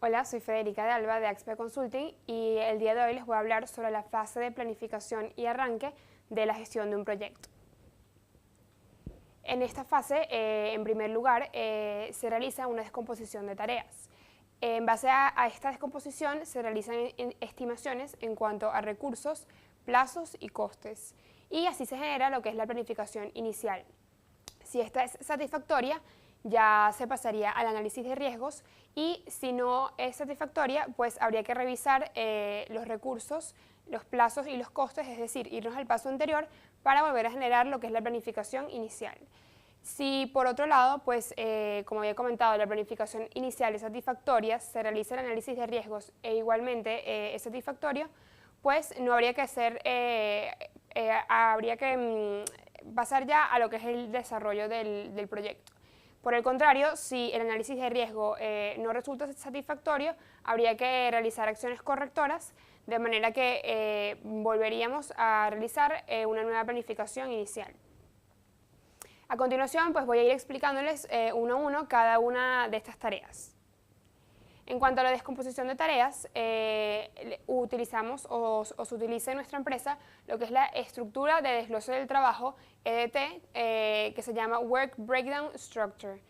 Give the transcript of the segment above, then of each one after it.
Hola, soy Federica de Alba de Axpe Consulting y el día de hoy les voy a hablar sobre la fase de planificación y arranque de la gestión de un proyecto. En esta fase, en primer lugar, se realiza una descomposición de tareas. En base a esta descomposición se realizan estimaciones en cuanto a recursos, plazos y costes, y así se genera lo que es la planificación inicial. Si esta es satisfactoria, ya se pasaría al análisis de riesgos, y si no es satisfactoria, pues habría que revisar los recursos, los plazos y los costes, es decir, irnos al paso anterior para volver a generar lo que es la planificación inicial. Si por otro lado, pues como había comentado, la planificación inicial es satisfactoria, se realiza el análisis de riesgos e igualmente es satisfactorio, pues no habría que hacer, habría que pasar ya a lo que es el desarrollo del proyecto. Por el contrario, si el análisis de riesgo no resulta satisfactorio, habría que realizar acciones correctoras, de manera que volveríamos a realizar una nueva planificación inicial. A continuación, pues voy a ir explicándoles uno a uno cada una de estas tareas. En cuanto a la descomposición de tareas, utilizamos o se utiliza en nuestra empresa lo que es la estructura de desglose del trabajo, EDT, que se llama Work Breakdown Structure.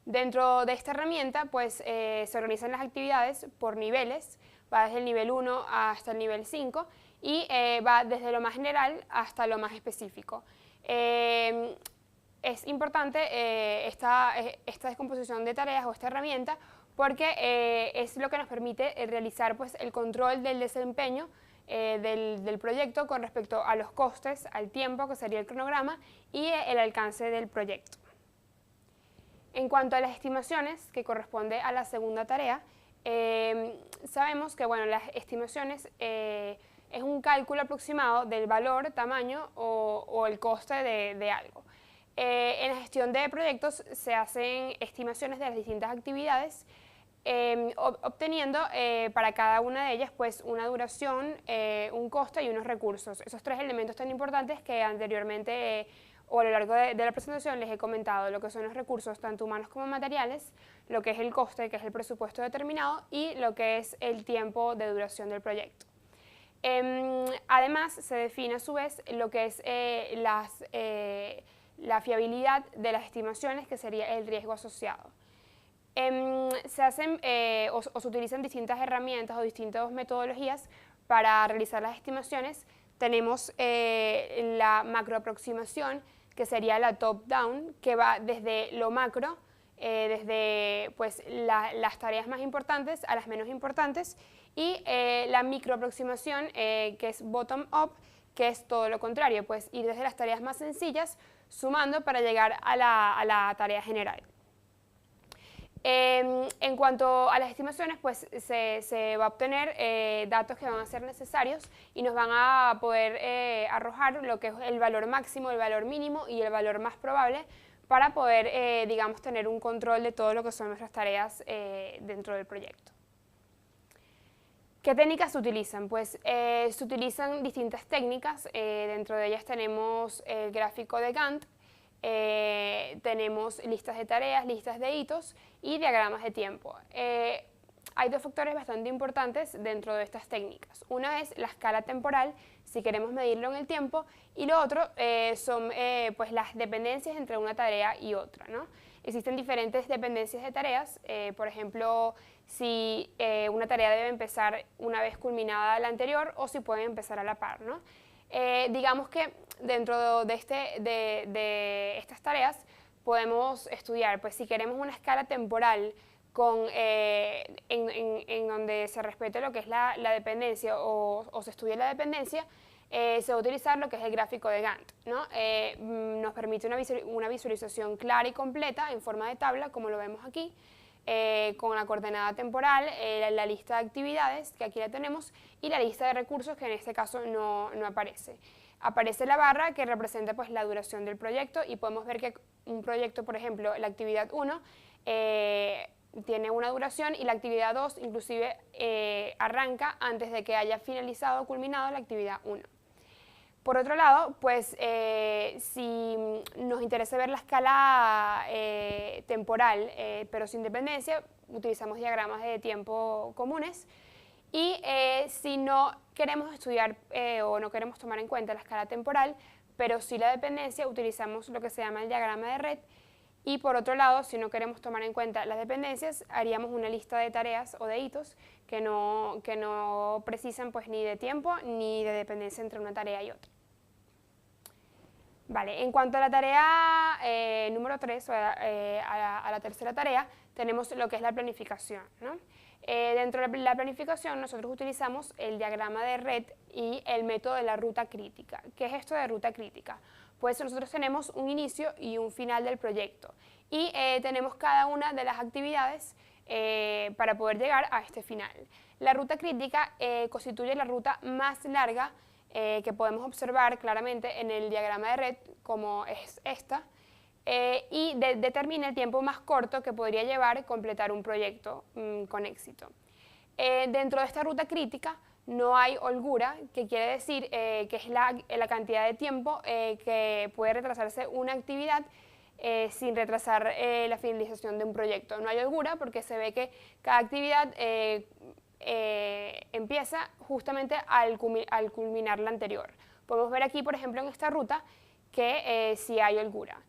Dentro de esta herramienta, pues, se organizan las actividades por niveles, va desde el nivel 1 hasta el nivel 5 y va desde lo más general hasta lo más específico. Es importante esta descomposición de tareas o esta herramienta porque es lo que nos permite realizar pues, el control del desempeño del proyecto con respecto a los costes, al tiempo, que sería el cronograma, y el alcance del proyecto. En cuanto a las estimaciones, que corresponde a la segunda tarea, sabemos que bueno, las estimaciones es un cálculo aproximado del valor, tamaño o el coste de algo. En la gestión de proyectos se hacen estimaciones de las distintas actividades, obteniendo para cada una de ellas pues, una duración, un coste y unos recursos. Esos tres elementos tan importantes que anteriormente o a lo largo de la presentación les he comentado, lo que son los recursos tanto humanos como materiales, lo que es el coste, que es el presupuesto determinado, y lo que es el tiempo de duración del proyecto. Además, se define a su vez lo que es la fiabilidad de las estimaciones, que sería el riesgo asociado. Se hacen o se utilizan distintas herramientas o distintas metodologías para realizar las estimaciones. Tenemos la macroaproximación, que sería la top-down, que va desde lo macro, desde pues, las tareas más importantes a las menos importantes, y la microaproximación, que es bottom-up, que es todo lo contrario, pues ir desde las tareas más sencillas, sumando para llegar a la tarea general. En cuanto a las estimaciones, pues se va a obtener datos que van a ser necesarios y nos van a poder arrojar lo que es el valor máximo, el valor mínimo y el valor más probable para poder, digamos, tener un control de todo lo que son nuestras tareas dentro del proyecto. ¿Qué técnicas se utilizan? Pues se utilizan distintas técnicas, dentro de ellas tenemos el gráfico de Gantt, tenemos listas de tareas, listas de hitos y diagramas de tiempo. Hay dos factores bastante importantes dentro de estas técnicas. Una es la escala temporal, si queremos medirlo en el tiempo, y lo otro son pues las dependencias entre una tarea y otra, ¿no? Existen diferentes dependencias de tareas, por ejemplo, si una tarea debe empezar una vez culminada la anterior o si pueden empezar a la par, ¿no? Digamos que dentro de estas tareas podemos estudiar, pues si queremos una escala temporal en donde se respete lo que es la dependencia o se estudie la dependencia, se va a utilizar lo que es el gráfico de Gantt, ¿no? Nos permite una visualización clara y completa en forma de tabla, como lo vemos aquí, con la coordenada temporal, la lista de actividades, que aquí la tenemos, y la lista de recursos, que en este caso no aparece. Aparece la barra que representa pues, la duración del proyecto, y podemos ver que un proyecto, por ejemplo, la actividad 1, tiene una duración, y la actividad 2 inclusive arranca antes de que haya finalizado o culminado la actividad 1. Por otro lado, pues si nos interesa ver la escala temporal, pero sin dependencia, utilizamos diagramas de tiempo comunes. Y si no queremos estudiar o no queremos tomar en cuenta la escala temporal, pero sí la dependencia, utilizamos lo que se llama el diagrama de red. Y por otro lado, si no queremos tomar en cuenta las dependencias, haríamos una lista de tareas o de hitos que no precisan pues, ni de tiempo ni de dependencia entre una tarea y otra. Vale, en cuanto a la tarea número 3, o a la tercera tarea, tenemos lo que es la planificación, ¿no? Dentro de la planificación nosotros utilizamos el diagrama de red y el método de la ruta crítica. ¿Qué es esto de ruta crítica? Pues nosotros tenemos un inicio y un final del proyecto y tenemos cada una de las actividades para poder llegar a este final. La ruta crítica constituye la ruta más larga que podemos observar claramente en el diagrama de red, como es esta, y determina el tiempo más corto que podría llevar completar un proyecto con éxito. Dentro de esta ruta crítica no hay holgura, que quiere decir que es la cantidad de tiempo que puede retrasarse una actividad sin retrasar la finalización de un proyecto. No hay holgura porque se ve que cada actividad empieza justamente al culminar la anterior. Podemos ver aquí, por ejemplo, en esta ruta que sí hay holgura.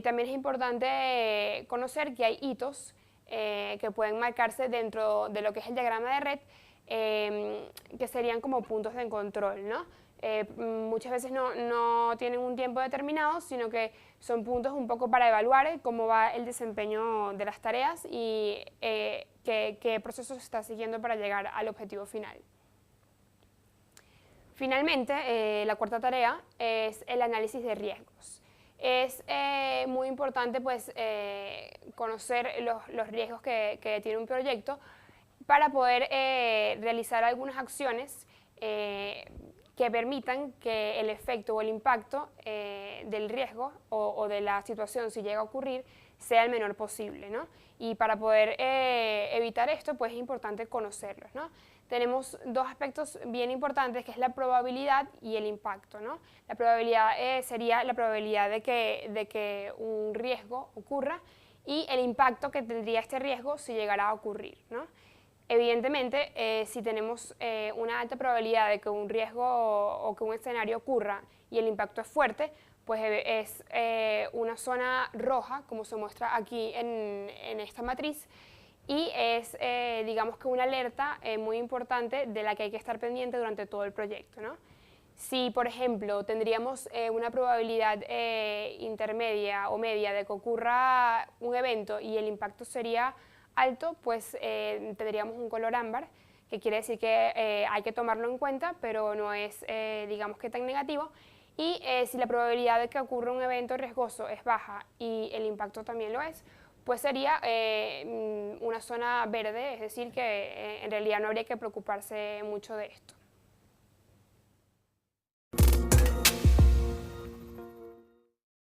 También es importante conocer que hay hitos que pueden marcarse dentro de lo que es el diagrama de red, que serían como puntos de control, ¿no? Muchas veces no tienen un tiempo determinado, sino que son puntos un poco para evaluar cómo va el desempeño de las tareas y qué proceso se está siguiendo para llegar al objetivo final. Finalmente, la cuarta tarea es el análisis de riesgos. Es muy importante pues, conocer los riesgos que tiene un proyecto para poder realizar algunas acciones que permitan que el efecto o el impacto del riesgo o de la situación, si llega a ocurrir, sea el menor posible, ¿no? Y para poder evitar esto, pues es importante conocerlos, ¿no? Tenemos dos aspectos bien importantes, que es la probabilidad y el impacto, ¿no? La probabilidad sería la probabilidad de que un riesgo ocurra y el impacto que tendría este riesgo si llegara a ocurrir, ¿no? Evidentemente, si tenemos una alta probabilidad de que un riesgo o que un escenario ocurra y el impacto es fuerte, pues es una zona roja, como se muestra aquí en esta matriz, y es, digamos que una alerta muy importante de la que hay que estar pendiente durante todo el proyecto, ¿no? Si, por ejemplo, tendríamos una probabilidad intermedia o media de que ocurra un evento y el impacto sería alto, pues tendríamos un color ámbar, que quiere decir que hay que tomarlo en cuenta, pero no es, digamos que tan negativo. Y si la probabilidad de que ocurra un evento riesgoso es baja y el impacto también lo es, pues sería una zona verde, es decir, que en realidad no habría que preocuparse mucho de esto.